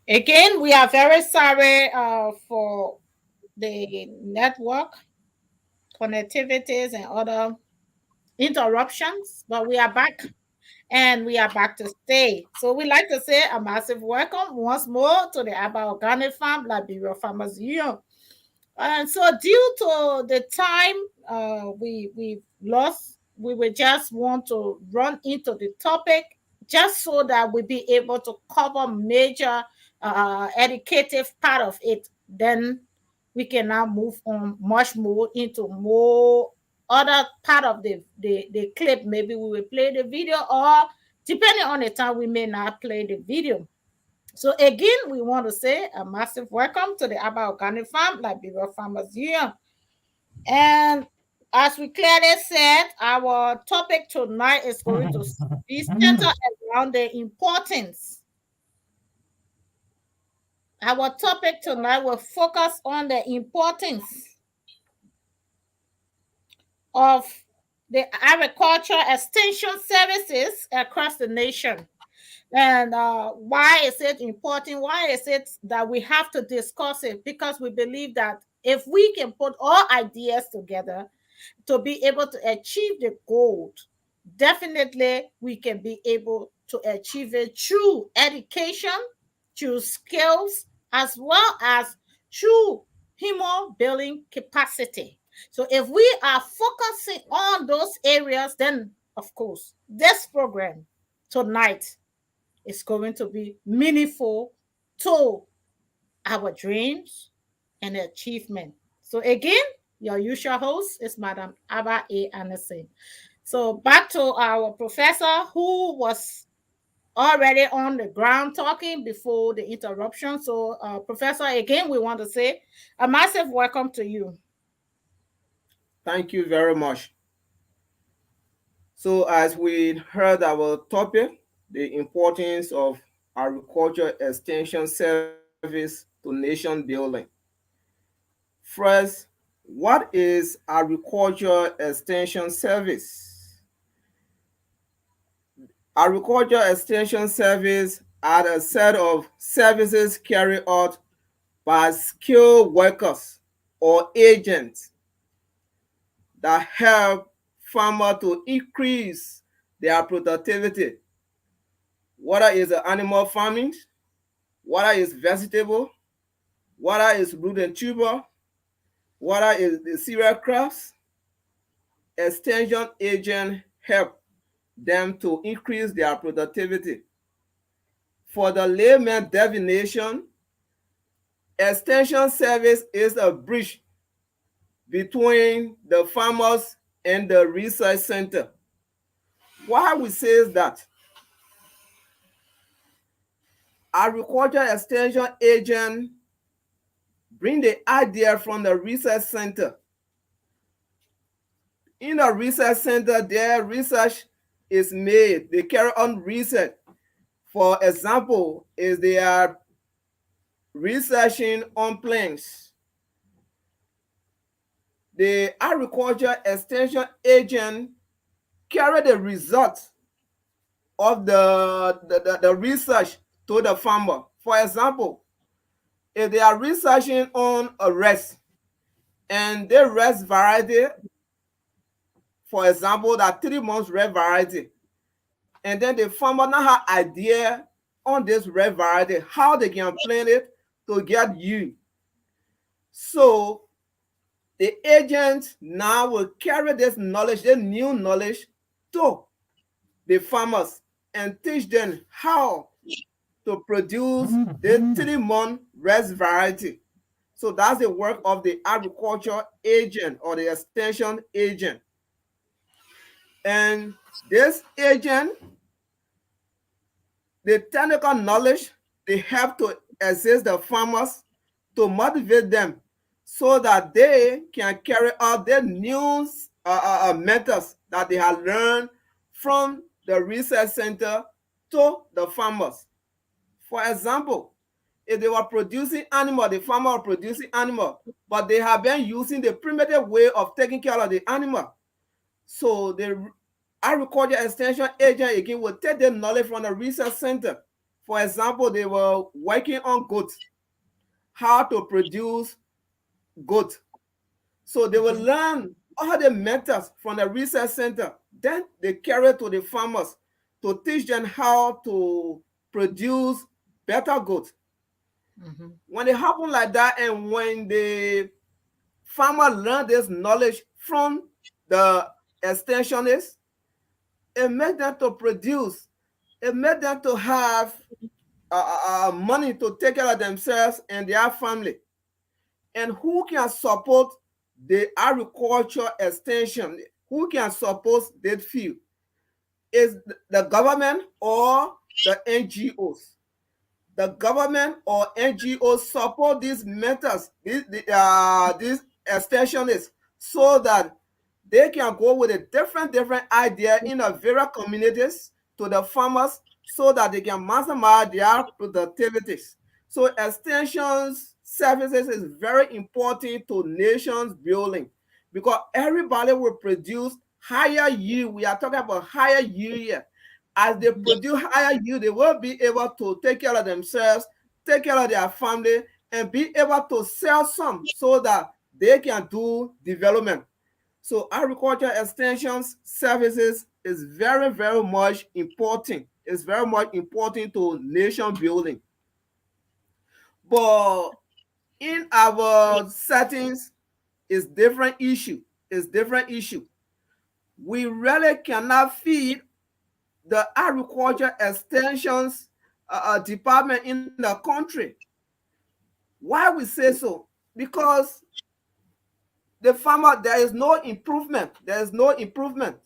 Again, we are very sorry for the network connectivities and other interruptions, but we are back and we are back to stay. So we like to say a massive welcome once more to the Abba Organic Farm, Liberia Farmers Union. And so, due to the time we lost, we will just want to run into the topic just so that we be able to cover major educative part of it. Then we can now move on much more into more other part of the clip. Maybe we will play the video, or depending on the time, we may not play the video. So again, we want to say a massive welcome to the Abba Organic Farm, Liberia Farmers Union. And as we clearly said, our topic tonight is going to be centered around the importance. Our topic tonight will focus on the importance of the agriculture extension services across the nation. And why is it important? Why is it that we have to discuss it? Because we believe that if we can put all ideas together to be able to achieve the goal, definitely we can be able to achieve it through education, through skills, as well as through human building capacity. So if we are focusing on those areas, then of course, this program tonight is going to be meaningful to our dreams and achievement. So again, your usual host is Madam Abba A. Anderson. So back to our professor who was already on the ground talking before the interruption. So Professor, again, we want to say a massive welcome to you. Thank you very much. So, as we heard our topic, the importance of agriculture extension service to nation building. First, what is agriculture extension service? Agriculture extension service are a set of services carried out by skilled workers or agents that help farmers to increase their productivity, whether it's animal farming, whether it's vegetable, whether it's root and tuber, whether it's the cereal crops. Extension agents help them to increase their productivity. For the layman definition, extension service is a bridge between the farmers and the research center. Why we say that? Agriculture extension agent bring the idea from the research center. In the research center, their research is made. They carry on research. For example, is they are researching on plants. The agriculture extension agent carry the results of the research to the farmer. For example, if they are researching on a rice and the rice variety, for example, that 3 months red variety, and then the farmer now have idea on this red variety, how they can plant it to get you. So the agent now will carry this knowledge, this new knowledge, to the farmers and teach them how to produce the 3 month red variety. So that's the work of the agriculture agent or the extension agent. And this agent, the technical knowledge, they help to assist the farmers to motivate them so that they can carry out their new methods that they have learned from the research center to the farmers. For example, if they were producing animal, the farmer were producing animal, but they have been using the primitive way of taking care of the animal. So the agriculture extension agent again will take the knowledge from the research center For example, they were working on goat, how to produce goat. So they will learn all the methods from the research center. Then they carry it to the farmers to teach them how to produce better goat. Mhm. When it happen like that, and when the farmer learn this knowledge from the extensionists, it made them to produce, it made them to have money to take care of themselves and their family. And who can support the agriculture extension? Who can support that field? Is the government or the NGOs? The government or NGOs support these methods, these extensionists, so that they can go with a different idea in the various communities to the farmers so that they can maximize their productivities. So extensions services is very important to nations building because everybody will produce higher yield. We are talking about higher yield here. As they produce higher yield, they will be able to take care of themselves, take care of their family, and be able to sell some so that they can do development. So agriculture extensions services is very much important. It's very much important to nation building. But in our settings, it's different issue. It's different issue. We really cannot feed the agriculture extensions department in the country. Why we say so? Because the farmer, there is no improvement. There is no improvement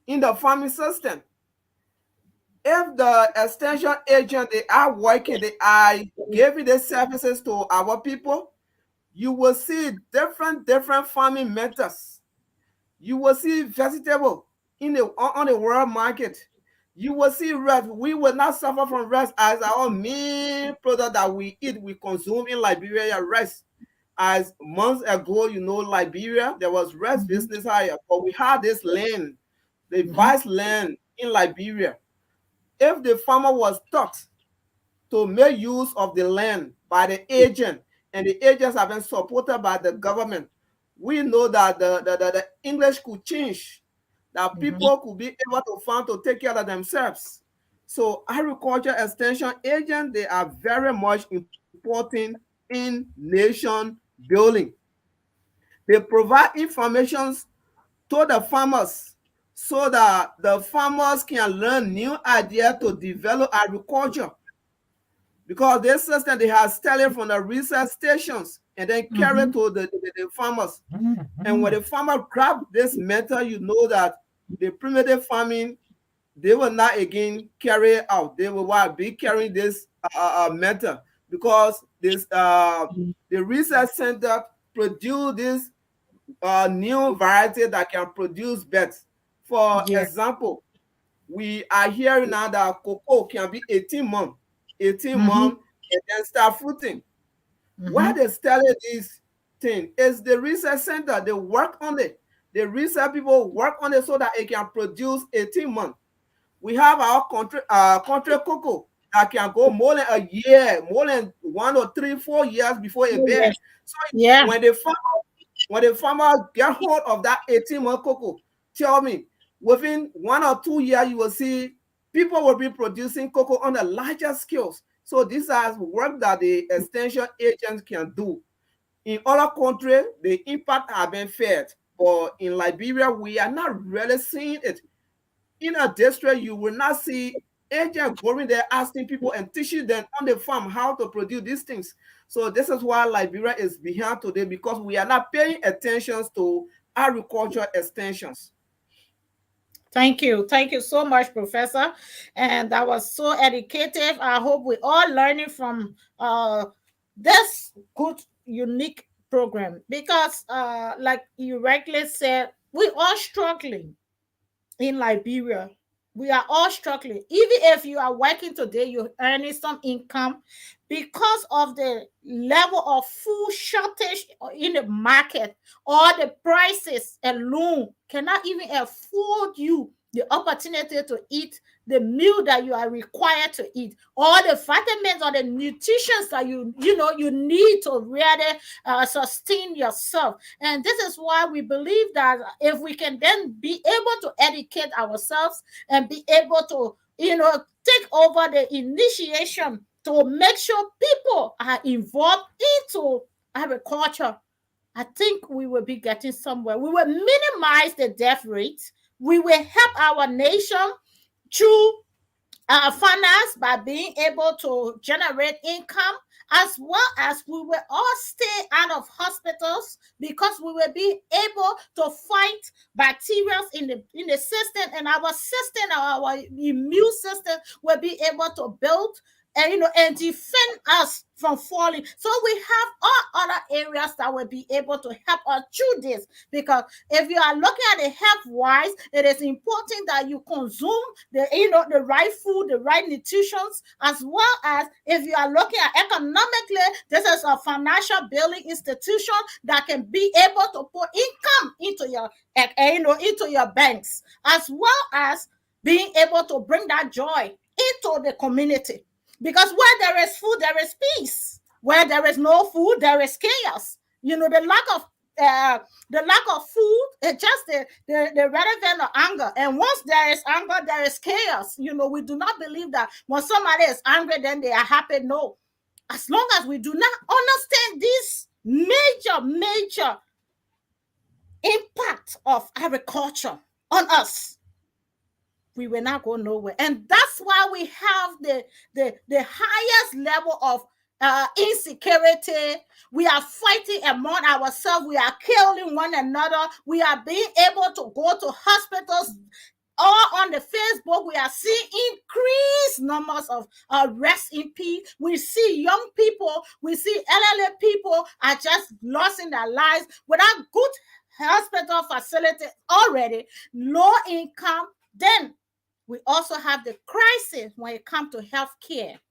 in the farming system. If the extension agent they are working, they are giving the services to our people, you will see different farming methods. You will see vegetable in the on the world market. You will see rice. We will not suffer from rice as our main product that we eat, we consume in Liberia, rice. As months ago, Liberia, there was rice Mhm. business higher, but we had this land, the Mhm. vast land in Liberia. If the farmer was taught to make use of the land by the agent, and the agents have been supported by the government, we know that the English could change, that Mhm. people could be able to farm to take care of themselves. So agriculture extension agents, they are very much important in nation building. They provide information to the farmers so that the farmers can learn new ideas to develop agriculture, because this system they have started from the research stations and then carry Mhm. to the farmers. And when the farmer grab this method, you know that the primitive farming, they will not again carry it out. They will be carrying this method, because this the research center produce this new variety that can produce bets. For Yeah. example, we are hearing now that cocoa can be 18 months, 18 Mhm. months, and then start fruiting. Why Mhm. they study this thing is the research center, they work on it. The research people work on it so that it can produce 18 months. We have our country cocoa that can go more than a year, more than 1 or 3, 4 years before it Oh, bear. yes. So Yeah. when the farmer when the farmer get hold of that 18-month cocoa, tell me, within 1 or 2 years, you will see people will be producing cocoa on a larger scales. So these are work that the extension agents can do. In other countries, the impact have been felt, but in Liberia, we are not really seeing it. In a district, you will not see agents going there asking people and teaching them on the farm how to produce these things. So this is why Liberia is behind today, because we are not paying attention to agriculture extensions. Thank you. Thank you so much, Professor. And that was so educative. I hope we all learning from this good, unique program because, like you rightly said, we all struggling in Liberia. We are all struggling. Even if you are working today, you're earning some income because of the level of food shortage in the market, or the prices alone cannot even afford you the opportunity to eat the meal that you are required to eat, all the vitamins or the nutritions that you need to really sustain yourself. And this is why we believe that if we can then be able to educate ourselves and be able to take over the initiation to make sure people are involved into agriculture, I think we will be getting somewhere. We will minimize the death rate. We will help our nation through finance by being able to generate income, as well as we will all stay out of hospitals because we will be able to fight bacteria in the system, and our system, our immune system will be able to build and defend us from falling. So we have all other areas that will be able to help us through this. Because if you are looking at the health wise, it is important that you consume the right food, the right nutrition, as well as if you are looking at economically, this is a financial building institution that can be able to put income into your banks, as well as being able to bring that joy into the community. Because where there is food, there is peace. Where there is no food, there is chaos. The lack of food is just the relevant of anger. And once there is anger, there is chaos. We do not believe that when somebody is angry, then they are happy. No. As long as we do not understand this major impact of agriculture on us, we will not go nowhere. And that's why we have the highest level of insecurity. We are fighting among ourselves. We are killing one another. We are being able to go to hospitals. All on the Facebook, we are seeing increased numbers of rest in peace. We see young people, we see elderly people are just losing their lives without good hospital facility already, low income. Then we also have the crisis when it comes to health care.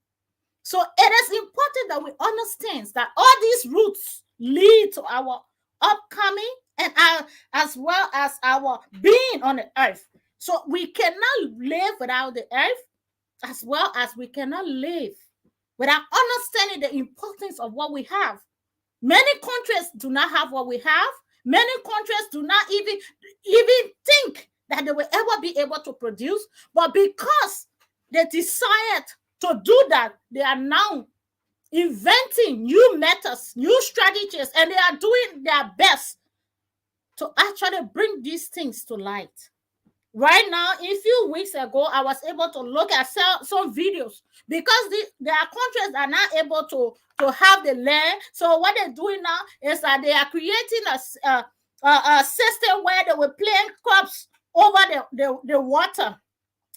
So it is important that we understand that all these roots lead to our upcoming and as well as our being on the earth. So we cannot live without the earth, as well as we cannot live without understanding the importance of what we have. Many countries do not have what we have. Many countries do not even think that they will ever be able to produce. But because they decided to do that, they are now inventing new methods, new strategies, and they are doing their best to actually bring these things to light. Right now, a few weeks ago, I was able to look at some videos because there are countries that are not able to have the land. So what they're doing now is that they are creating a system where they will plant crops over the water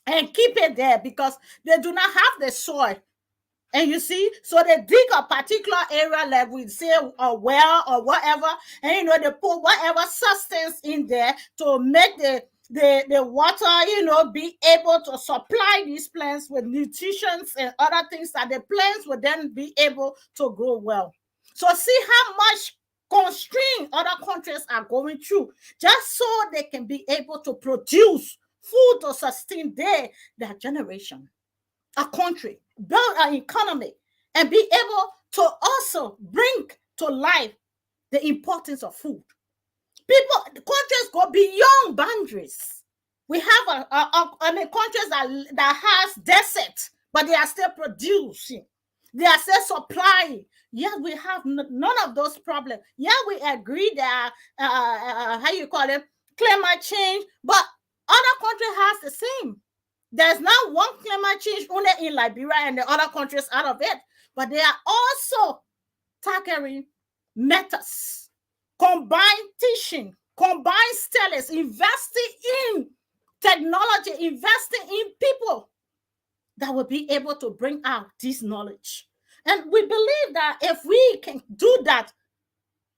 and keep it there because they do not have the soil. And you see, so they dig a particular area, like we say a well or whatever, and they put whatever substance in there to make the water, be able to supply these plants with nutrients and other things that the plants will then be able to grow well. So see how much constraint other countries are going through just so they can be able to produce food to sustain their generation, a country, build an economy, and be able to also bring to life the importance of food. Countries go beyond boundaries. We have countries that has desert, but they are still producing. They are still supplying. Yeah, we have none of those problems. Yeah, we agree that how you call it, climate change, but other countries has the same. There's not one climate change only in Liberia and the other countries out of it, but they are also tackling methods, combined teaching, combined studies, investing in technology, investing in people that will be able to bring out this knowledge. And we believe that if we can do that,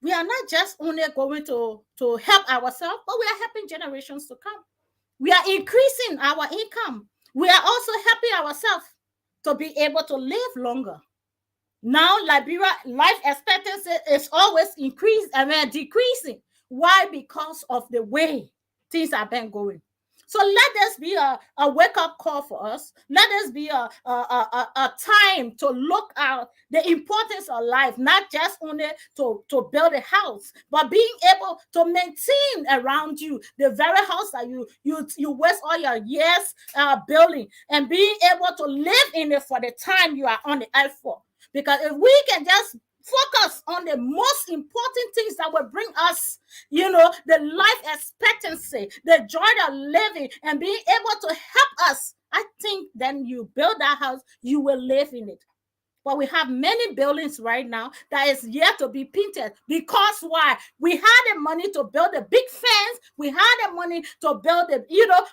we are not just only going to help ourselves, but we are helping generations to come. We are increasing our income. We are also helping ourselves to be able to live longer. Now, Liberia life expectancy is always decreasing. Why? Because of the way things have been going. So let this be a wake-up call for us. Let this be a time to look at the importance of life, not just only to build a house, but being able to maintain around you the very house that you waste all your years building, and being able to live in it for the time you are on the earth for. Because if we can just focus on the most important things that will bring us, the life expectancy, the joy of living, and being able to help us, I think then you build that house, you will live in it. But we have many buildings right now that is yet to be painted. Because why? We had the money to build a big fence, we had the money to build the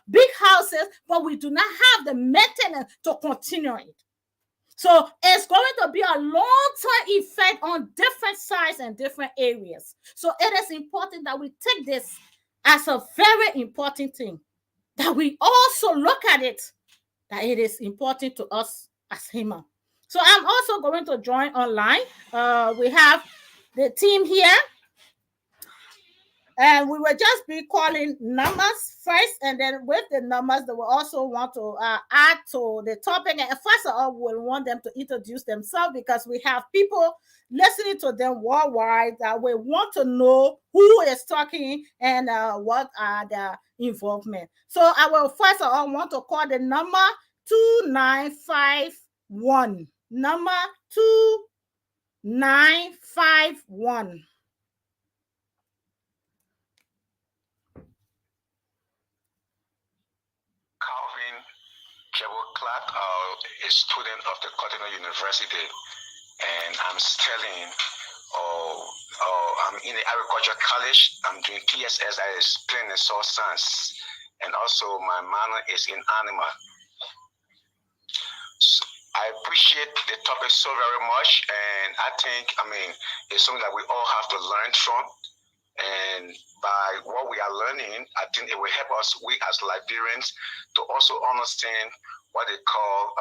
big houses, but we do not have the maintenance to continue it. So it's going to be a long-term effect on different sides and different areas. So it is important that we take this as a very important thing, that we also look at it, that it is important to us as human. So I'm also going to join online. We have the team here, and we will just be calling numbers first, and then with the numbers, they will also want to add to the topic. And first of all, we'll want them to introduce themselves, because we have people listening to them worldwide that we want to know who is talking and what are their involvement. So I will first of all want to call the number 2951. Number 2951. Calvin Jebo Clark, a student of the Cardinal University, and I'm studying. I'm in the agriculture college. I'm doing PSS, I explain in soil science, and also my minor is in animal. So I appreciate the topic so very much, and I think, it's something that we all have to learn from. And by what we are learning, I think it will help us, we as Liberians, to also understand what they call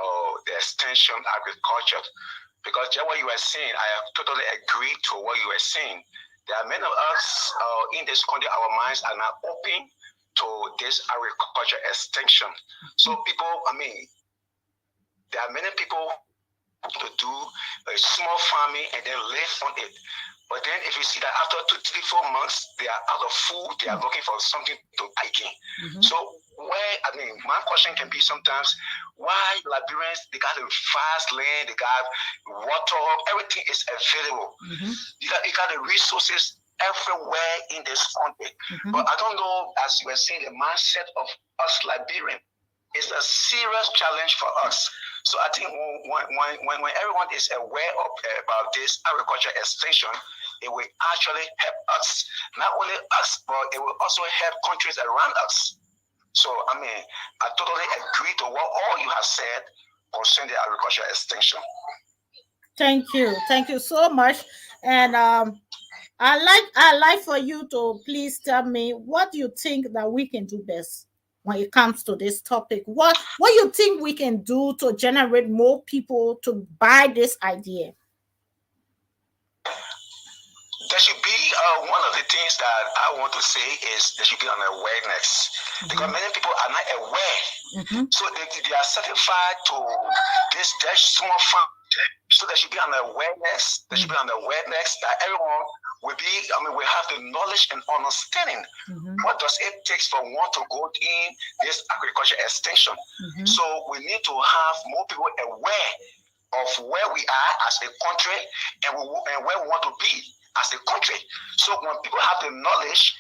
the extension agriculture. Because just what you were saying, I totally agree to what you were saying. There are many of us in this country, our minds are not open to this agriculture extension. So people, there are many people to do a small farming and then live on it. But then if you see that after 2, 3, 4 months, they are out of food, they are looking for something to buy again. So my question can be sometimes, why Liberians, they got a vast land, they got water, everything is available. You got the resources everywhere in this country. But I don't know, as you were saying, the mindset of us Liberians is a serious challenge for us. So I think when everyone is aware about this agriculture extension, it will actually help us. Not only us, but it will also help countries around us. So, I totally agree to what all you have said concerning the agriculture extension. Thank you. Thank you so much. And I like for you to please tell me what you think that we can do best when it comes to this topic. What you think we can do to generate more people to buy this idea? There should be one of the things that I want to say is there should be an awareness, because many people are not aware. So they are certified to this small farm. So there should be an awareness. There should be an awareness that everyone will be. We have the knowledge and understanding. What does it take for one to go in this agriculture extension? So we need to have more people aware of where we are as a country and where we want to be as a country. So when people have the knowledge,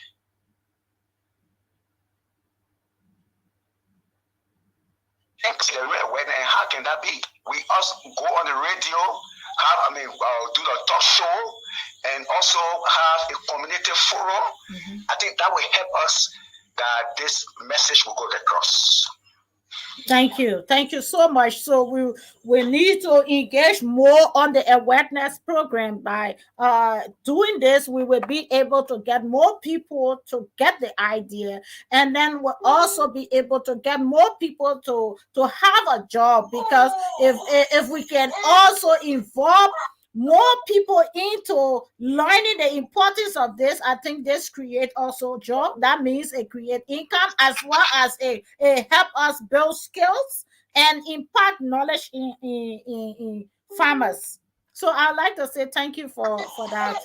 and how can that be? We also go on the radio, do the talk show, and also have a community forum. I think that will help us that this message will go across. Thank you so much. So we need to engage more on the awareness program. By doing this, we will be able to get more people to get the idea, and then we'll also be able to get more people to have a job. Because if we can also involve more people into learning the importance of this, I think this create also job. That means it create income as well as a help us build skills and impart knowledge in farmers. So I'd like to say thank you for that.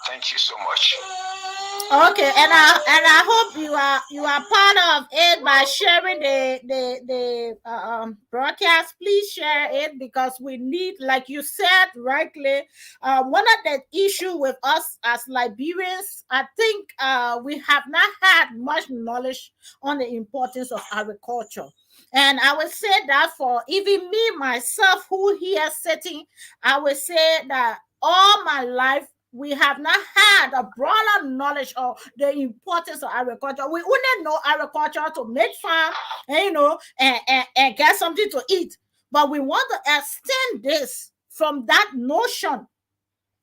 Thank you so much. Okay, and I hope you are part of it by sharing the broadcast. Please share it because we need, like you said rightly, one of the issue with us as Liberians, I think we have not had much knowledge on the importance of agriculture. And I would say that for even me myself, who here sitting, I would say that all my life we have not had a broader knowledge of the importance of agriculture. We only know agriculture to make farm, and, and get something to eat. But we want to extend this from that notion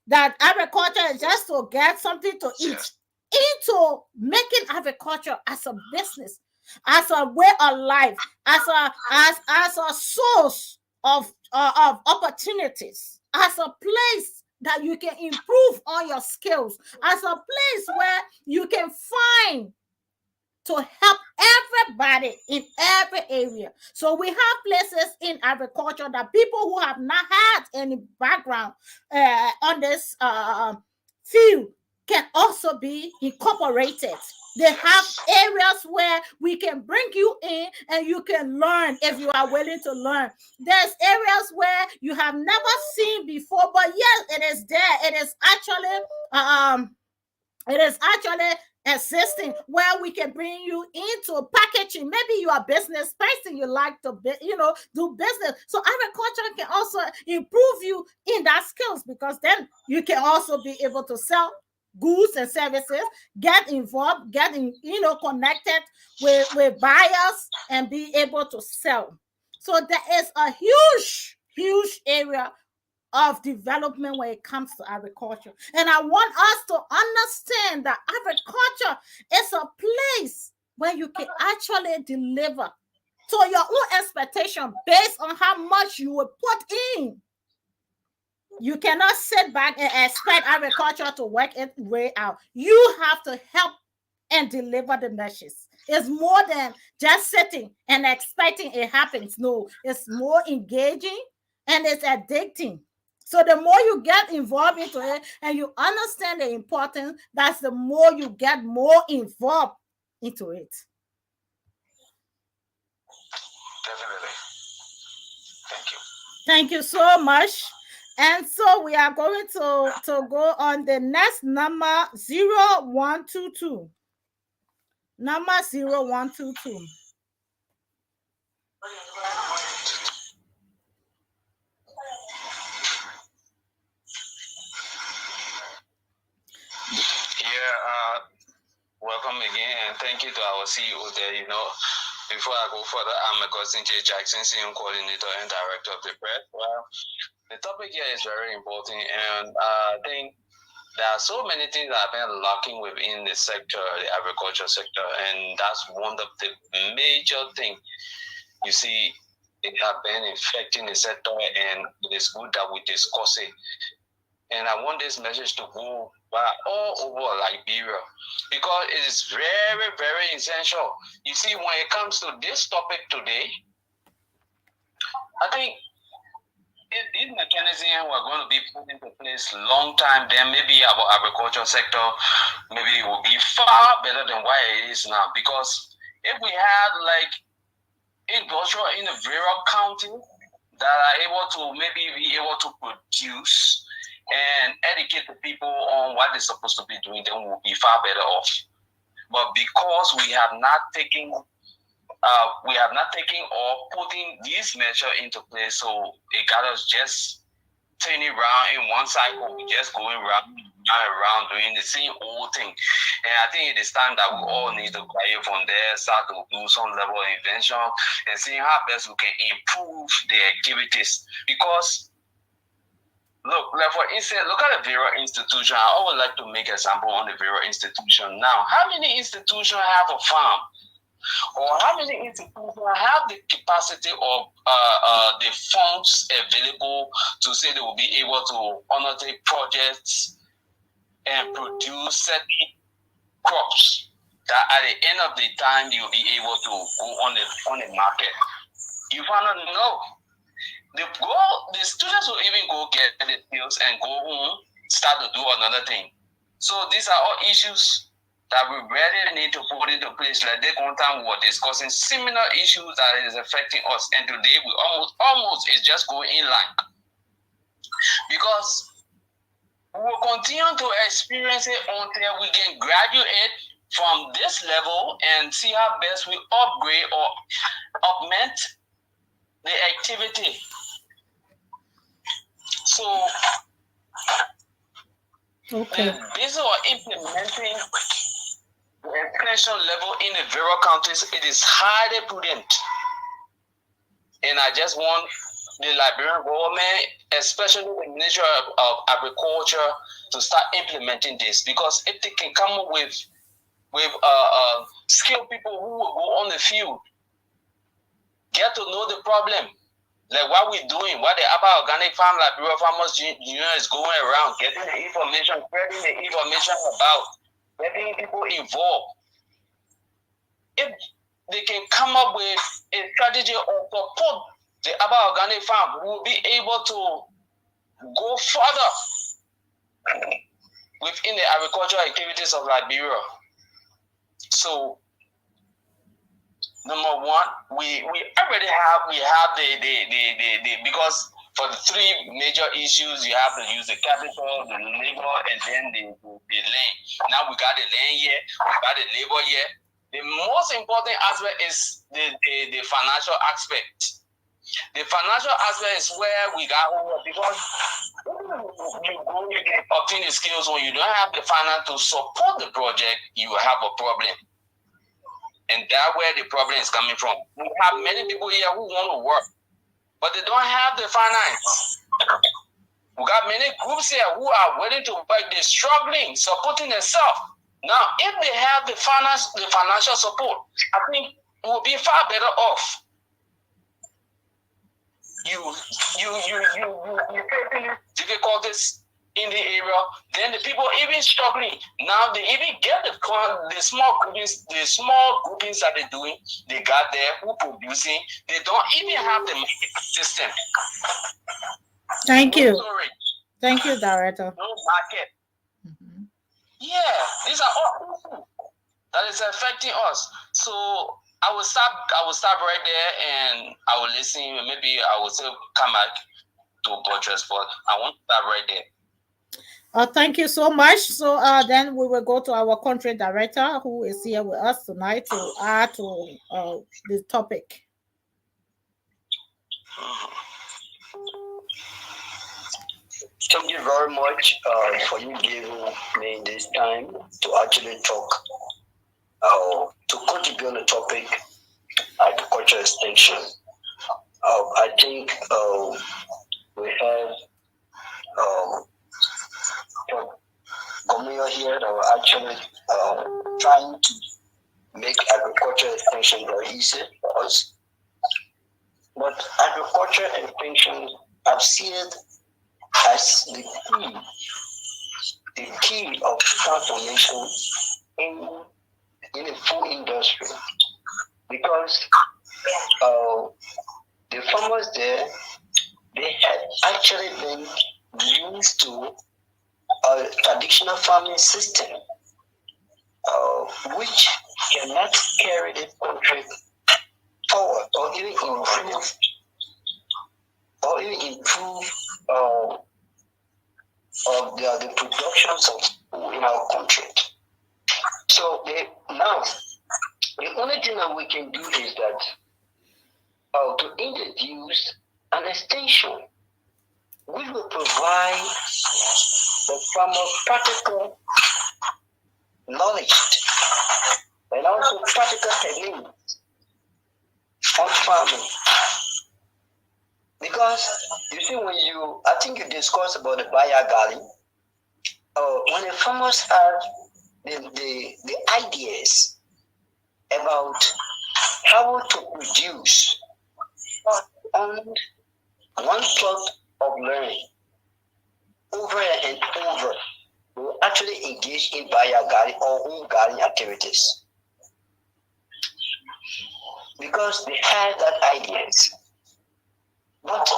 that agriculture is just to get something to eat into making agriculture as a business, as a way of life, as a source of opportunities, as a place that you can improve on your skills, as a place where you can find to help everybody in every area. So we have places in agriculture that people who have not had any background on this field can also be incorporated. They have areas where we can bring you in and you can learn if you are willing to learn. There's areas where you have never seen before, but yes, it is there. It is actually existing where we can bring you into packaging. Maybe you are a business person, you like to do business. So agriculture can also improve you in that skills because then you can also be able to sell goods and services, get involved, connected with buyers and be able to sell. So there is a huge area of development when it comes to agriculture. And I want us to understand that agriculture is a place where you can actually deliver to your own expectation based on how much you will put in. You cannot sit back and expect agriculture to work its way out. You have to help and deliver the message. It's more than just sitting and expecting it happens. No, it's more engaging and it's addicting. So the more you get involved into it and you understand the importance, that's the more you get more involved into it. Definitely. Thank you. Thank you so much. And so we are going to go on the next number 0122. Number 0122. Yeah, welcome again, and thank you to our CEO there. Before I go further, I'm Augustine J. Jackson, CEO Coordinator and Director of the press. Well, the topic here is very important, and I think there are so many things that have been lacking within the sector, the agriculture sector, and that's one of the major things. You see, it has been affecting the sector, and it is good that we discuss it. And I want this message to go by all over Liberia because it is very, very essential. You see, when it comes to this topic today, I think if these mechanisms were going to be put into place long time, then maybe our agriculture sector maybe it will be far better than what it is now. Because if we had like industrial in the rural county that are able to maybe be able to produce and educate the people on what they're supposed to be doing, then we'll be far better off. But because we have not taken or putting these measures into place, so it got us just turning around in one cycle, just going round and around doing the same old thing. And I think it is time that we all need to quiet from there, start to do some level of invention and see how best we can improve the activities. Because look, like for instance, look at the Vera institution. I would like to make an example on the Vera institution. Now, how many institutions have a farm? or how many institutions have the capacity of the funds available to say they will be able to undertake projects and produce certain crops that at the end of the time you'll be able to go on the market. You find out no. The students will even go get the skills and go home, start to do another thing. So these are all issues that we really need to put into place. Like that one time we were discussing similar issues that is affecting us, and today we almost is just going in line, because we will continue to experience it until we can graduate from this level and see how best we upgrade or augment the activity. So, Okay. based on implementing the extension level in the various countries, it is highly prudent. And I just want the Liberian government, especially the Ministry of Agriculture, to start implementing this, because if they can come up with skilled people who will go on the field, get to know the problem, like what we're doing, what the Abba Organic Farm Liberia Farmers Union is going around, getting the information, spreading the information about, getting people involved. If they can come up with a strategy or support the Abba Organic Farm, we will be able to go further within the agricultural activities of Liberia. So, number one, we already have the because for the three major issues, you have to use the capital, the labor, and then the land. Now we got the land here, we got the labor here. The most important aspect is the financial aspect. The financial aspect is where we got over, because you go, you can obtain the skills. When you don't have the finance to support the project, you have a problem. And that's where the problem is coming from. We have many people here who want to work, but they don't have the finance. We got many groups here who are willing to work, they're struggling, supporting themselves. Now, if they have the financial support, I think we'll be far better off. You facing difficulties in the area, then the people even struggling. Now they even get the small groupings that they're doing. They got there who producing. They don't even have the market system. Thank you. Storage. Thank you, Director. No market. Mm-hmm. Yeah, these are all issues that is affecting us. So I will stop right there, and I will listen. Maybe I will still come back to buttress, but I want to stop right there. Thank you so much. So then we will go to our country director, who is here with us tonight to add to the topic. Thank you very much for you giving me this time to actually talk, to contribute on the topic agriculture extension. I think we have Gomeo here that are actually trying to make agriculture extension very easy for us. But agriculture extension, I've seen it as the key of transformation in the food industry, because the farmers there, they had actually been used to a traditional farming system, which cannot carry the country forward or even improve of the productions of food in our country. So now, the only thing that we can do is that to introduce an extension which will provide the farmer practical knowledge and also practical techniques on farming. Because you see, I think you discussed about the biogarden. When the farmers have the ideas about how to produce on one plot of learning over and over. We will actually engage in buyer gardening or home gardening activities because they have that ideas. But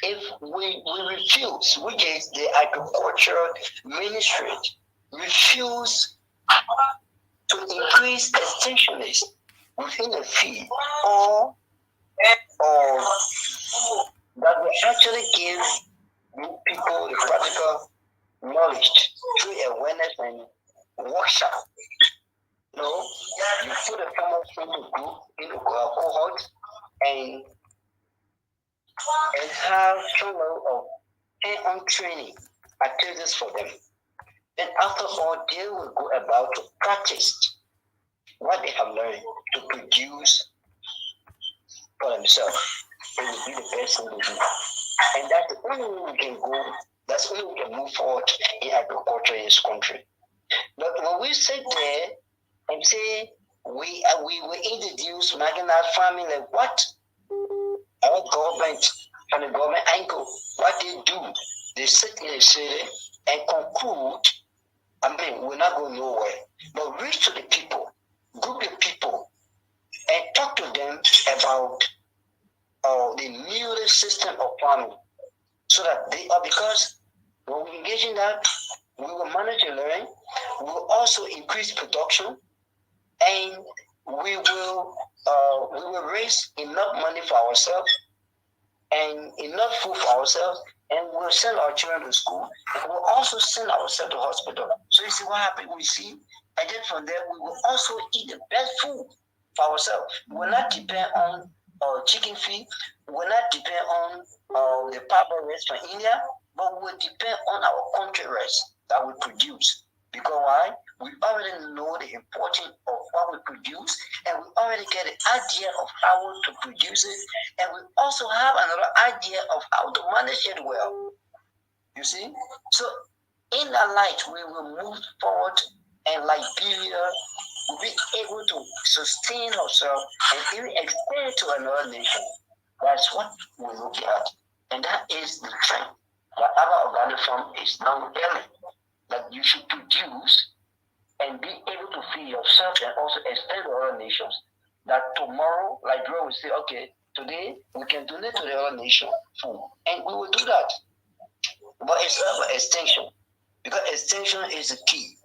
if we refuse, which is the agricultural ministry, refuse to increase extensionists within the field, or that will actually give people the practical knowledge through awareness and workshop. No, you put the farmers into group, into cohort, and have some level of hands-on training activities for them. Then after all, they will go about to practice what they have learned to produce for themselves. It will be the best thing to do. And that's the only way we can go, that's the only way we can move forward in agriculture in this country. But when we sit there and say we will introduce marginal farming, like what? Our government and the government angle, what they do, they sit in the city and conclude, I mean, we're not going nowhere. But reach to the people, group the people, and talk to them about the new system of farming. So that they are, because when we engage in that, we will manage to learn, we will also increase production, and we will raise enough money for ourselves and enough food for ourselves, and we'll send our children to school, and we'll also send ourselves to hospital. So you see what happened? We see, and then from there we will also eat the best food for ourselves. We will not depend on chicken feed. We will not depend on the powder rice from India, but we will depend on our country rice that we produce. Because why? We already know the importance of what we produce, and we already get an idea of how to produce it, and we also have another idea of how to manage it well. You see? So in that light, we will move forward, and Liberia will be able to sustain herself and even extend to another nation. That's what we're looking at. And that is the trend that our organic farm is now telling, that you should produce and be able to feed yourself and also extend to other nations. That tomorrow, Liberia will say, okay, today we can donate to the other nation food. And we will do that. But it's about extension. Because extension is the key.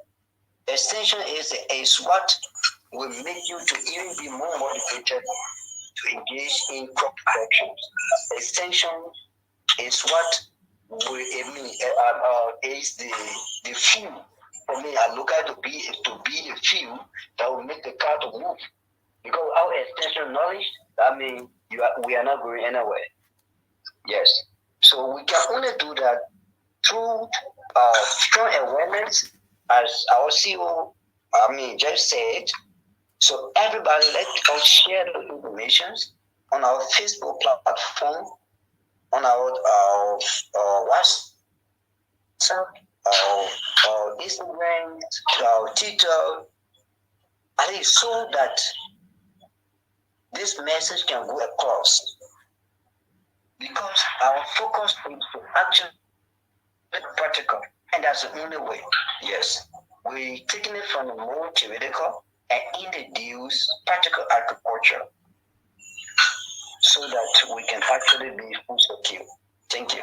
Extension is what will make you to even be more motivated to engage in crop production. Extension is what is the fuel. For me, I look at to be the fuel that will make the car to move. Because our extension knowledge, I mean, we are not going anywhere. Yes. So we can only do that through strong awareness, as our CEO, just said. So everybody, let us share the information on our Facebook platform, on our WhatsApp, our Instagram, our Twitter, at least so that this message can go across. Because our focus is to actually practical, and that's the only way. Yes, we're taking it from the more theoretical and introduce practical agriculture so that we can actually be food secure. Thank you.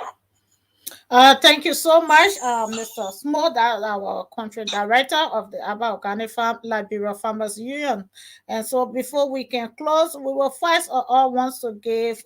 Thank you so much, Mr. Small, that our country director of the Aba Organic Farm Liberia Farmers Union. And so, before we can close, we will first all wants to give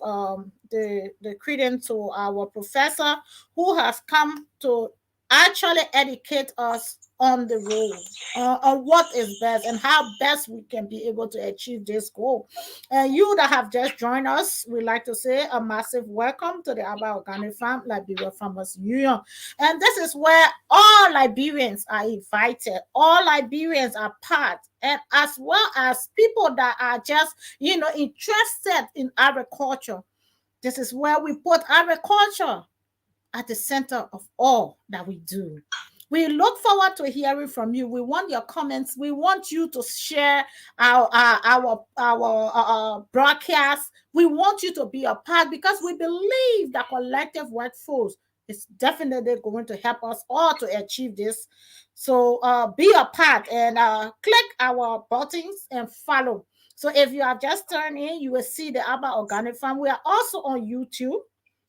the credence to our professor who has come to actually educate us on the road, on what is best and how best we can be able to achieve this goal. And you that have just joined us, we'd like to say a massive welcome to the Aba Organic Farm Liberia Farmers Union. And this is where all Liberians are invited, all Liberians are part, and as well as people that are just, interested in agriculture. This is where we put agriculture at the center of all that we do. We look forward to hearing from you. We want your comments. We want you to share our broadcast. We want you to be a part because we believe that collective workforce is definitely going to help us all to achieve this. So be a part and click our buttons and follow. So if you have just turned in, you will see the Abba Organic Farm. We are also on YouTube.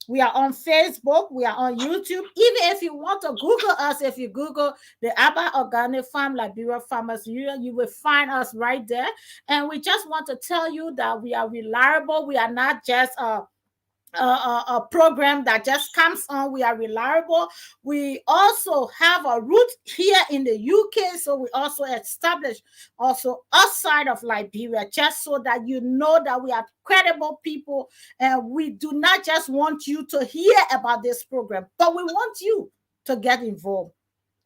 We are on Facebook. We are on YouTube. Even if you want to Google us, if you Google the Abba Organic Farm, Liberia Farmers Union, you will find us right there. And we just want to tell you that we are reliable. We are not just a program that just comes on. We are reliable. We also have a root here in the UK, so we also established also outside of Liberia, just so that you know that we are credible people, and we do not just want you to hear about this program, but we want you to get involved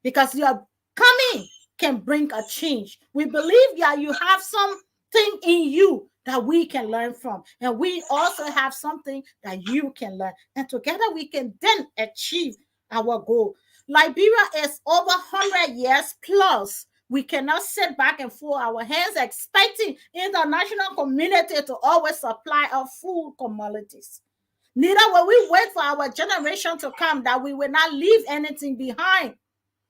because your coming can bring a change. We believe that you have something in you that we can learn from, and we also have something that you can learn, and together we can then achieve our goal. Liberia is over 100 years plus. We cannot sit back and fold our hands expecting international community to always supply our food commodities. Neither will we wait for our generation to come that we will not leave anything behind.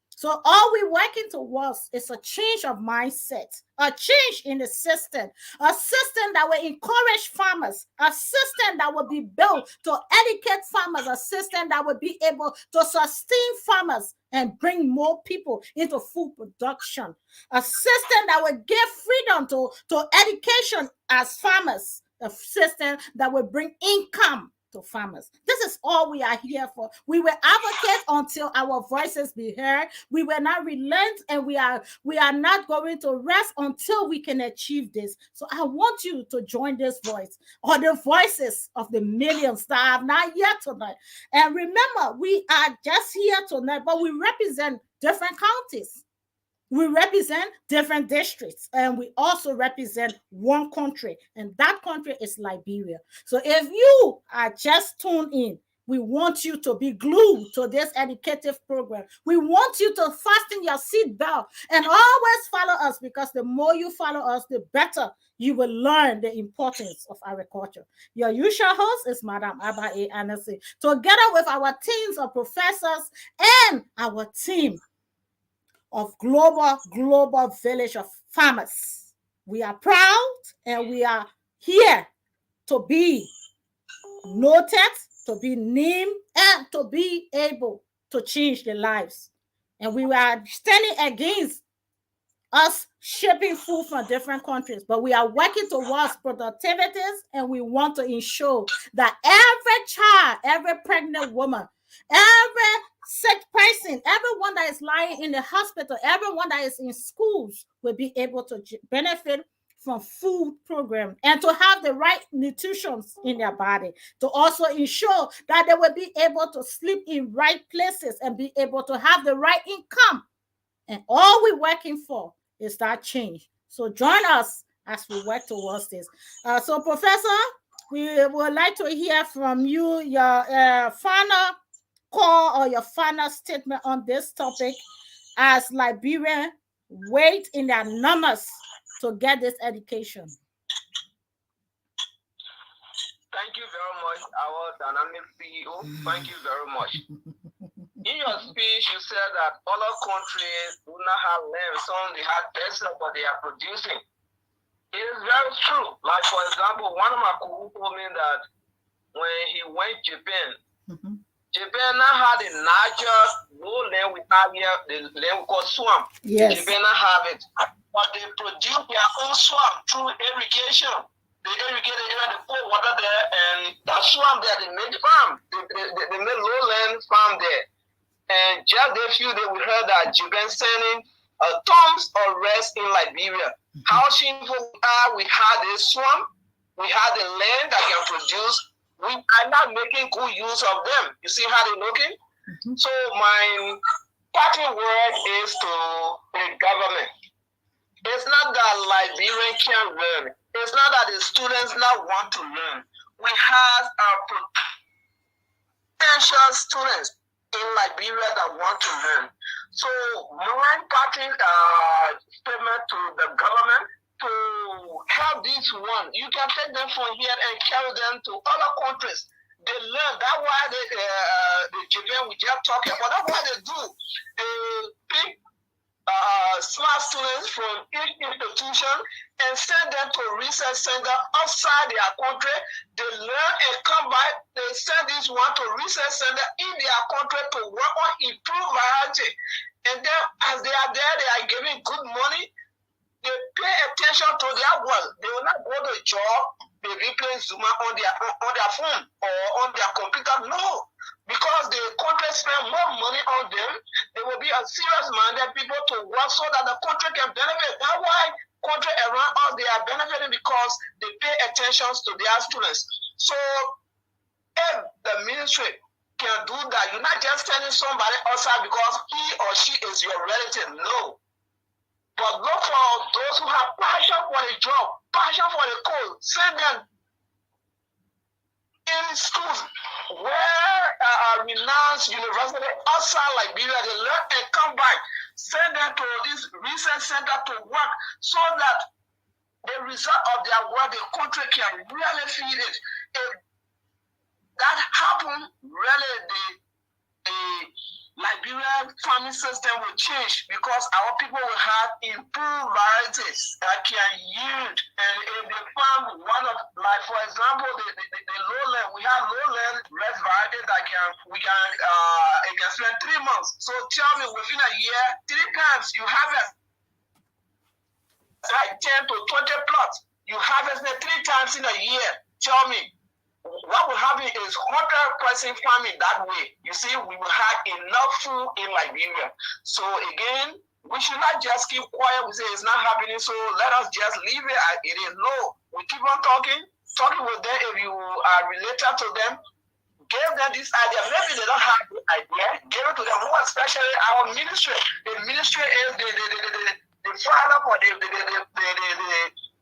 So all we're working towards is a change of mindset, a change in the system, a system that will encourage farmers, a system that will be built to educate farmers, a system that will be able to sustain farmers and bring more people into food production, a system that will give freedom to education as farmers, a system that will bring income to farmers. This is all we are here for. We will advocate until our voices be heard. We will not relent, and we are not going to rest until we can achieve this. So I want you to join this voice or the voices of the millions that have not yet tonight. And remember, we are just here tonight, but we represent different counties. We represent different districts, and we also represent one country, and that country is Liberia. So if you are just tuned in, we want you to be glued to this educative program. We want you to fasten your seatbelt and always follow us, because the more you follow us, the better you will learn the importance of agriculture. Your usual host is Madam Abba A. Anasi, together with our teams of professors and our team of global village of farmers. We are proud, and we are here to be noted, to be named, and to be able to change the lives. And we are standing against us shipping food from different countries, but we are working towards productivities, and we want to ensure that every child, every pregnant woman, every sick person, everyone that is lying in the hospital, everyone that is in schools will be able to benefit from food program and to have the right nutrition in their body, to also ensure that they will be able to sleep in right places and be able to have the right income. And all we're working for is that change. So join us as we work towards this. So, Professor, we would like to hear from you your final call or your final statement on this topic, as Liberians wait in their numbers to get this education. Thank you very much, our dynamic CEO. Thank you very much. In your speech, you said that other countries do not have land. Some they have desert, but they are producing. It is very true. Like, for example, one of my colleagues told me that when he went to Japan, Japan now had a larger low land we have here, the land we call swamp. Yes. Japan now have it. But they produce their own swamp through irrigation. They irrigate the area, they pour water there, and that swamp there, they made farm. They made lowland farm there. And just a few days, we heard that Japan sending tons of rice in Liberia. How shameful we are, we had a swamp, we had the land that can produce. We are not making good use of them. You see how they're looking? So my parting word is to the government. It's not that Liberian can't learn. It's not that the students not want to learn. We have our potential students in Liberia that want to learn. So my party statement to the government to help this one. You can take them from here and carry them to other countries. They learn. That's why the children we just talking about. That's why they do. They pick smart students from each institution and send them to research center outside their country. They learn and come back. They send this one to research center in their country to work on improved variety. And then as they are there, they are giving good money. They pay attention to their work. They will not go to a job, they replay Zuma on their phone or on their computer. No. Because the country spend more money on them, they will be a serious-minded people to work so that the country can benefit. That's why country around us, they are benefiting because they pay attention to their students. So if the ministry can do that, you're not just sending somebody outside because he or she is your relative. No. But look for those who have passion for the job, passion for the code. Send them in schools where renowned university outside Liberia, they learn and come back. Send them to this research center to work so that the result of their work, the country can really feed it. If that happens, really the Liberian farming system will change because our people will have improved varieties that can yield. And if they farm one of, like for example, the lowland, we have lowland red variety that it can spend 3 months. So tell me, within a year, 3 times you harvest like 10 to 20 plots. You harvest it 3 times in a year. Tell me, what will happen is 100% farming that way. You see, we will have enough food in Liberia. So again, we should not just keep quiet. We say it's not happening, so let us just leave it as it is. No, we keep on talking with them. If you are related to them, give them this idea. Maybe they don't have the idea. Give it to them. More especially our ministry. The ministry is the father for the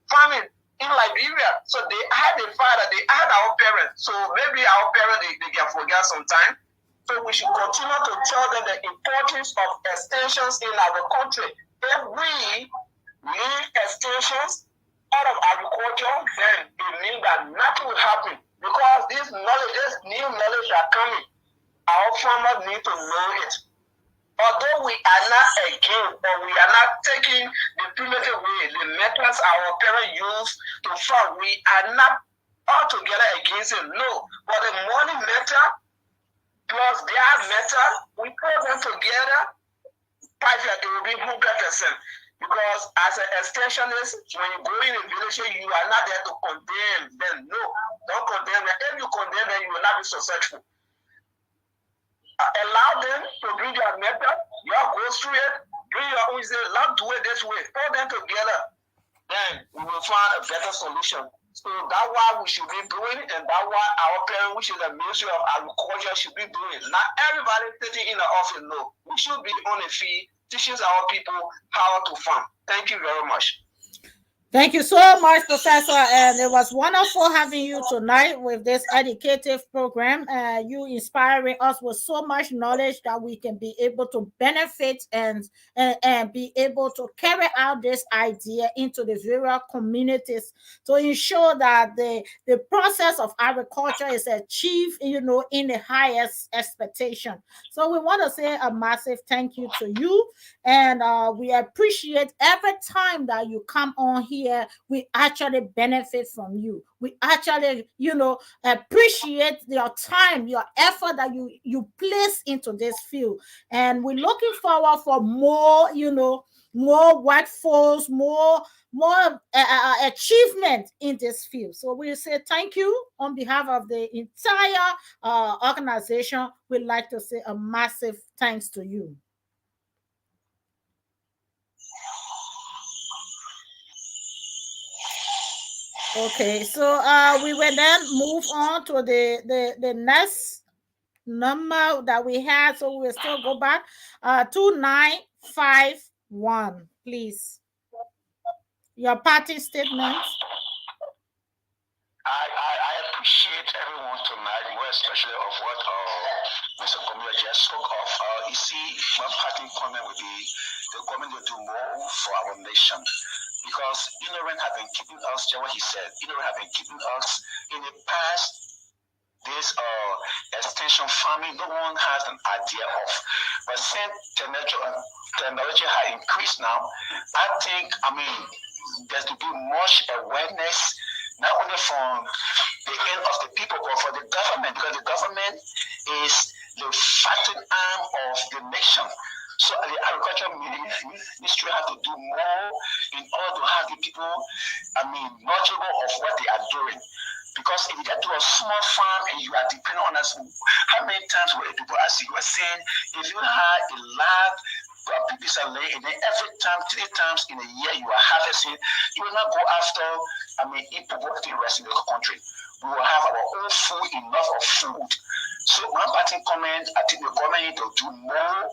farming in Liberia. So they had a father, they had our parents. So maybe our parents, they can forget sometime. So we should continue to tell them the importance of extensions in our country. If we need extensions out of agriculture, then it means that nothing will happen. Because this knowledge, this new knowledge are coming. Our farmers need to know it. Although we are not against, or we are not taking the primitive way, the methods our parents use to farm, we are not altogether against it. No. But the money method plus their method, we put them together, it will be 100%. Because as an extensionist, when you go in a village, you are not there to condemn them. No, don't condemn them. If you condemn them, you will not be successful. Allow them to bring your method, you go through it, bring your own, say, let's do it this way, put them together, then we will find a better solution. So that's why we should be doing it, and that's why our parents, which is the Ministry of Agriculture, should be doing it. Not everybody sitting in the office, no. We should be on the field, teaching our people how to farm. Thank you very much. Thank you so much, Professor. And it was wonderful having you tonight with this educative program. You inspiring us with so much knowledge that we can be able to benefit and be able to carry out this idea into the various communities to ensure that the process of agriculture is achieved, in the highest expectation. So we want to say a massive thank you to you. And we appreciate every time that you come on here. We actually benefit from you. We actually, appreciate your time, your effort that you place into this field. And we're looking forward for more, more workforce, more achievement in this field. So we say thank you on behalf of the entire organization. We'd like to say a massive thanks to you. Okay, so we will then move on to the next number that we had. So we'll still go back. 2951, please. Your party statement. I appreciate everyone tonight, more especially of what Mr. Gomez just spoke of. You see, one parting comment would be the government will do more for our nation because ignorance have been keeping us, just what he said, ignorance have been keeping us in the past. This extension farming, no one has an idea of. But since technology has increased now, I think, there's to be much awareness, not only from the end of the people, but for the government, because the government is the fighting arm of the nation. So the agriculture ministry has to do more in order to have the people, knowledgeable of what they are doing. Because if you get to a small farm and you are depending on us, how many times were people as you were saying, if you had a large piece of land and then every time, 3 times in a year you are harvesting, you will not go after, importing the rest of the country. We will have our own food, enough of food. So one parting comment, I think the government need to do more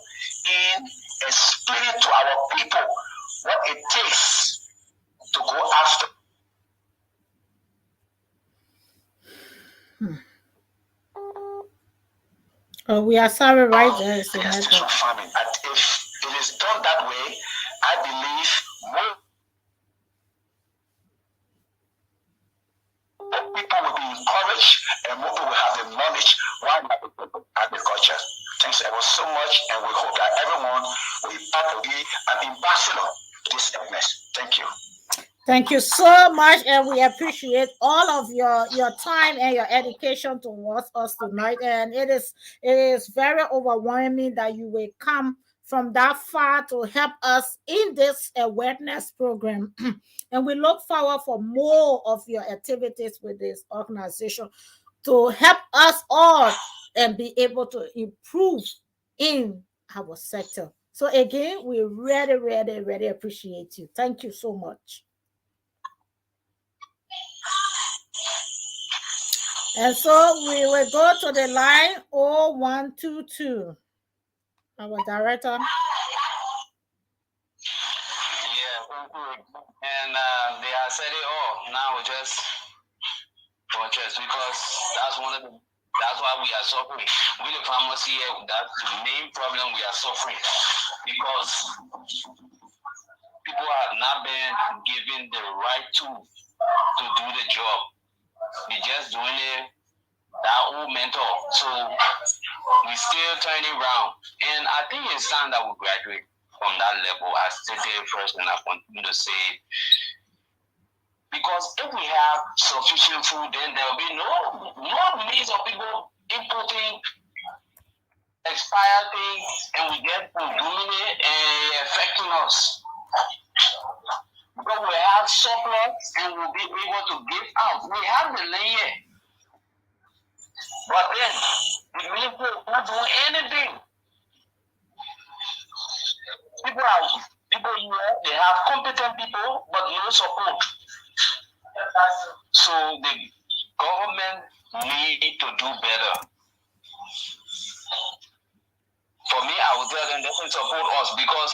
in explaining to our people what it takes to go after. Oh, we are sorry, right? There is a Extension network. farming. And if it is done that way, I believe more people will be encouraged and more people will have the knowledge why agriculture. Thanks ever so much, and we hope that everyone will be part of be an ambassador to this illness. Thank you. Thank you so much, and we appreciate all of your time and your education towards us tonight. And it is very overwhelming that you will come from that far to help us in this awareness program. And we look forward for more of your activities with this organization to help us all and be able to improve in our sector. So again, we really, really, really appreciate you. Thank you so much. And so we will go to the line 0122. Our director. Yeah, thank you. And they have said it all. Now we just because that's why we are suffering. We the farmers here, that's the main problem we are suffering because people have not been given the right tool to do the job. They're just doing it that old mentor. So we still turning around. And I think it's time that we graduate from that level. I stated first and I continue to say it. Because if we have sufficient food, then there will be no needs of people importing expired things and we get food doing it and affecting us. Because we have surplus and we'll be able to give out. We have the land here. But then the ministry is not doing anything. People here, they have competent people, but no support. So the government need to do better. For me, I would tell them they can support us because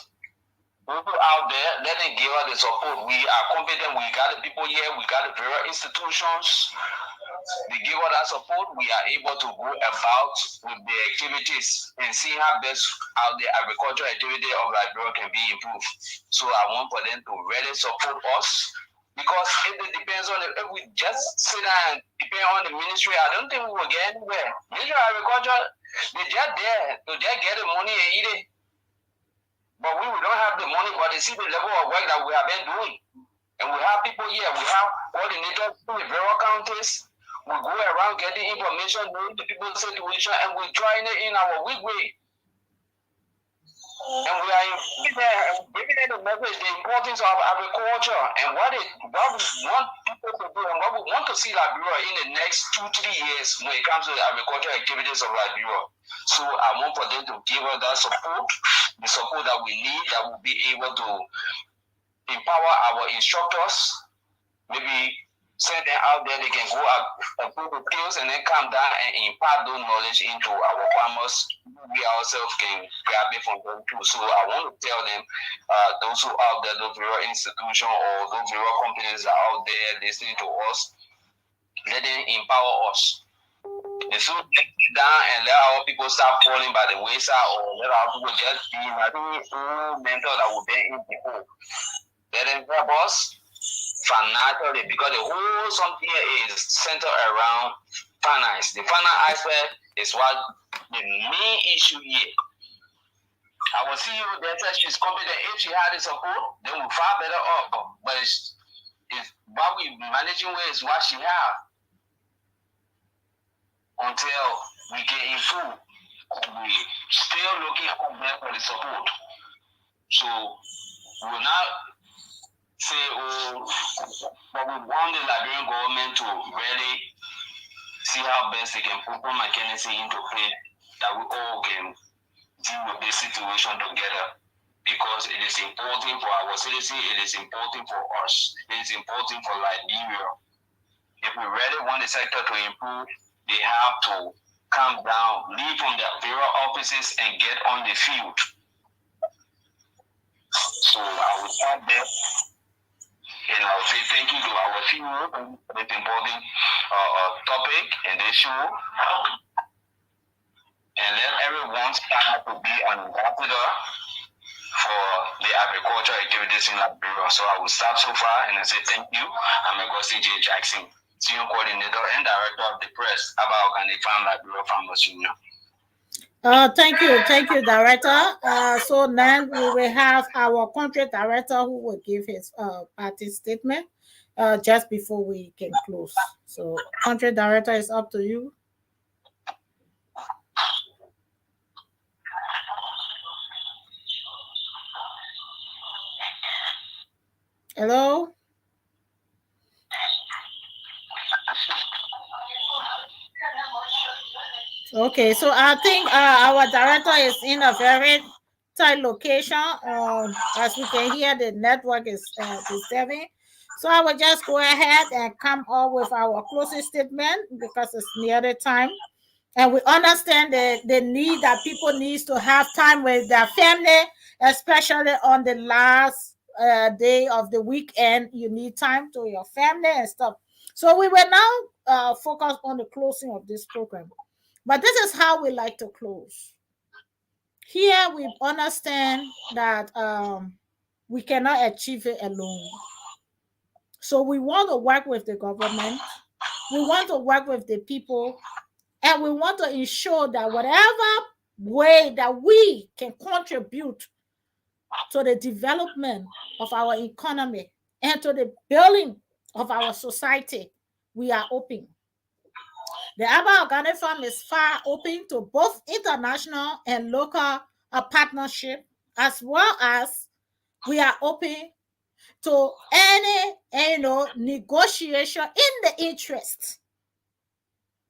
people out there, let them give us the support. We are competent. We got the people here. We got the various institutions. They give us that support. We are able to go about with the activities and see how best how the agricultural activity of Liberia can be improved. So I want for them to really support us. Because if it depends on if we just sit down and depend on the ministry, I don't think we will get anywhere. Ministry of Agriculture, they just there to just get the money and eat it. But we don't have the money, but they see the level of work that we have been doing. And we have people here, we have coordinators in the various counties. We go around getting information, knowing the people's situation, and we're trying it in our weak way. And we are giving them the message, the importance of agriculture and what we want people to do and what we want to see Liberia in the next 2-3 years when it comes to the agricultural activities of Liberia. So I want for them to give us that support, the support that we need, that will be able to empower our instructors, maybe send them out there, they can go out and put the skills and then come down and impart those knowledge into our farmers. We ourselves can grab it from them too. So I want to tell them, those who are out there, those various institutions or those various companies that are out there listening to us, let them empower us. And so take it down and let our people start falling by the wayside, or let our people just be in a mental that will be in before. Let them help us financially, because the whole something here is centered around finance. The finance aspect is what the main issue here. I will see you there said she's confident if she had the support, then we'll far better off. But it's what we managing with is what she have until we get in food. We still looking out there for the support. So we will not say, oh, but we want the Liberian government to really see how best they can put McKinsey into play, that we all can deal with this situation together, because it is important for our citizens, it is important for us, it is important for Liberia. If we really want the sector to improve, they have to come down, leave from their various offices and get on the field. So I will start there. And I'll say thank you to our CEO for this important topic in this show. And let everyone start to be an ambassador for the agriculture activities in Liberia. So I will start so far and I say thank you. I'm Augustine J. Jackson, Senior Coordinator and Director of the Press about Organic Farm Liberia Farmers Union. Thank you, Director. So now we will have our country director who will give his party statement just before we can close. So, country director, is up to you. Hello. Okay, so I think our director is in a very tight location. As we can hear, the network is disturbing. So I will just go ahead and come up with our closing statement because it's near the time. And we understand the need that people need to have time with their family, especially on the last day of the weekend. You need time to your family and stuff. So we will now focus on the closing of this program. But this is how we like to close. Here we understand that we cannot achieve it alone. So we want to work with the government. We want to work with the people. And we want to ensure that whatever way that we can contribute to the development of our economy and to the building of our society, we are open. The Aba Organic Farm is far open to both international and local partnership, as well as we are open to any negotiation in the interest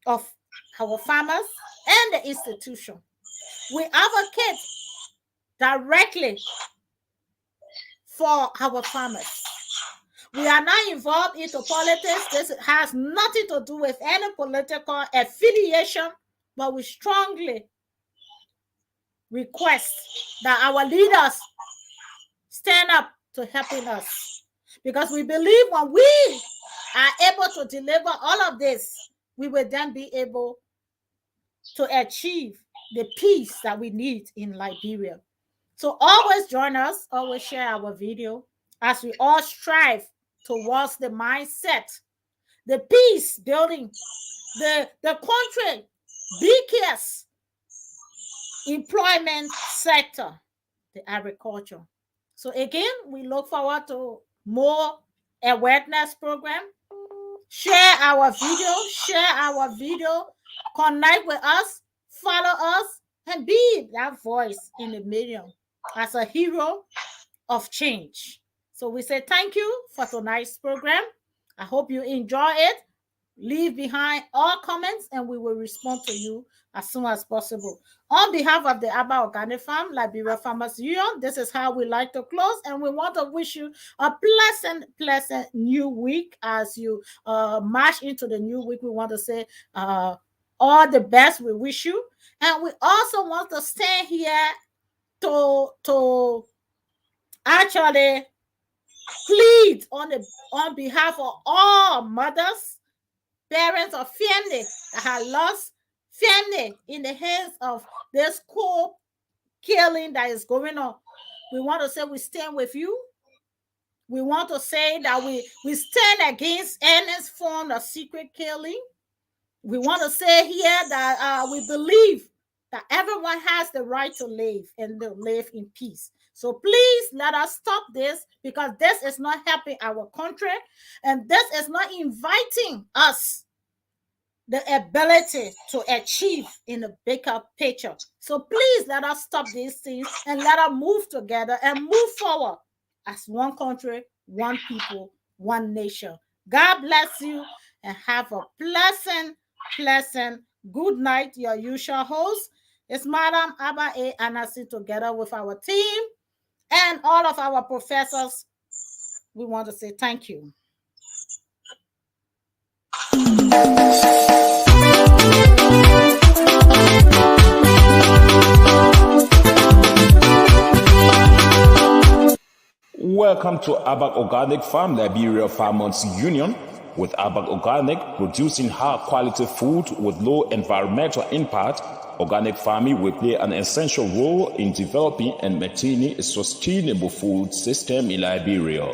of our farmers and the institution. We advocate directly for our farmers. We are not involved into politics. This has nothing to do with any political affiliation, but we strongly request that our leaders stand up to helping us, because we believe when we are able to deliver all of this, we will then be able to achieve the peace that we need in Liberia. So always join us, always share our video as we all strive towards the mindset, the peace building, the country, biggest employment sector, the agriculture. So again, we look forward to more awareness program. Share our video, connect with us, follow us, and be that voice in the medium as a hero of change. So we say thank you for tonight's program. I hope you enjoy it. Leave behind all comments and we will respond to you as soon as possible. On behalf of the Aba Organic Farm, Liberia Farmers Union, this is how we like to close, and we want to wish you a pleasant new week. As you march into the new week, we want to say all the best. We wish you, and we also want to stand here to actually plead on behalf of all mothers, parents, or family that have lost family in the hands of this cold killing that is going on. We want to say we stand with you. We want to say that we stand against any form of secret killing. We want to say here that we believe that everyone has the right to live and to live in peace. So please let us stop this, because this is not helping our country, and this is not inviting us the ability to achieve in the bigger picture. So please let us stop these things and let us move together and move forward as one country, one people, one nation. God bless you and have a pleasant good night. Your usual host is Madam Abba A. Anasi, together with our team and all of our professors. We want to say thank you. Welcome to Abak Organic Farm, Liberia Farmers Union, with Abak Organic producing high quality food with low environmental impact. Organic farming will play an essential role in developing and maintaining a sustainable food system in Liberia.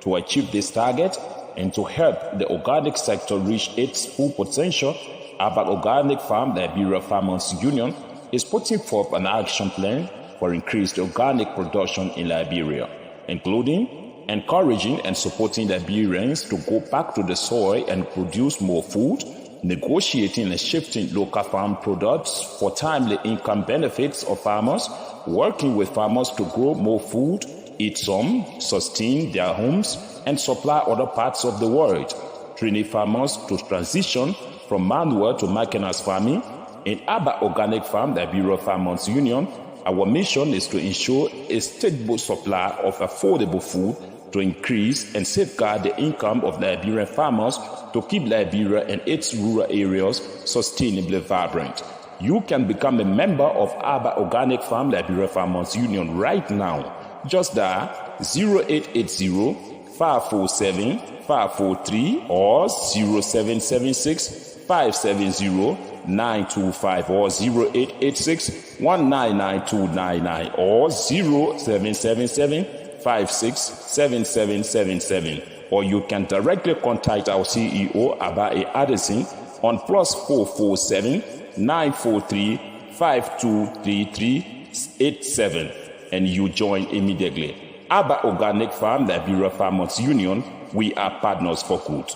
To achieve this target and to help the organic sector reach its full potential, Abak Organic Farm, Liberia Farmers Union, is putting forth an action plan for increased organic production in Liberia, including encouraging and supporting Liberians to go back to the soil and produce more food, negotiating and shifting local farm products for timely income benefits of farmers, working with farmers to grow more food, eat some, sustain their homes, and supply other parts of the world, training farmers to transition from manual to mechanized farming. In Abba Organic Farm, the Liberia Farmers Union, our mission is to ensure a stable supply of affordable food to increase and safeguard the income of Liberian farmers to keep Liberia and its rural areas sustainably vibrant. You can become a member of Abba Organic Farm Liberia Farmers Union right now. Just dial 0880 547 543 or 0776 570 925 or 0886 199299 or 0777 567777, or you can directly contact our CEO Abae Addison on +447 943 523387 and you join immediately. Abba Organic Farm Liberia Farmers Union, we are partners for good.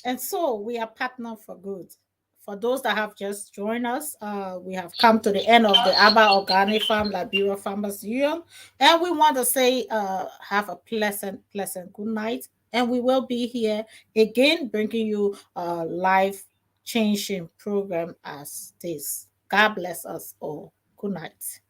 And so we are partner for good. For those that have just joined us, we have come to the end of the Abba Organic Farm Liberia Farmers Union, and we want to say have a pleasant good night. And we will be here again, bringing you a life changing program as this. God bless us all. Good night.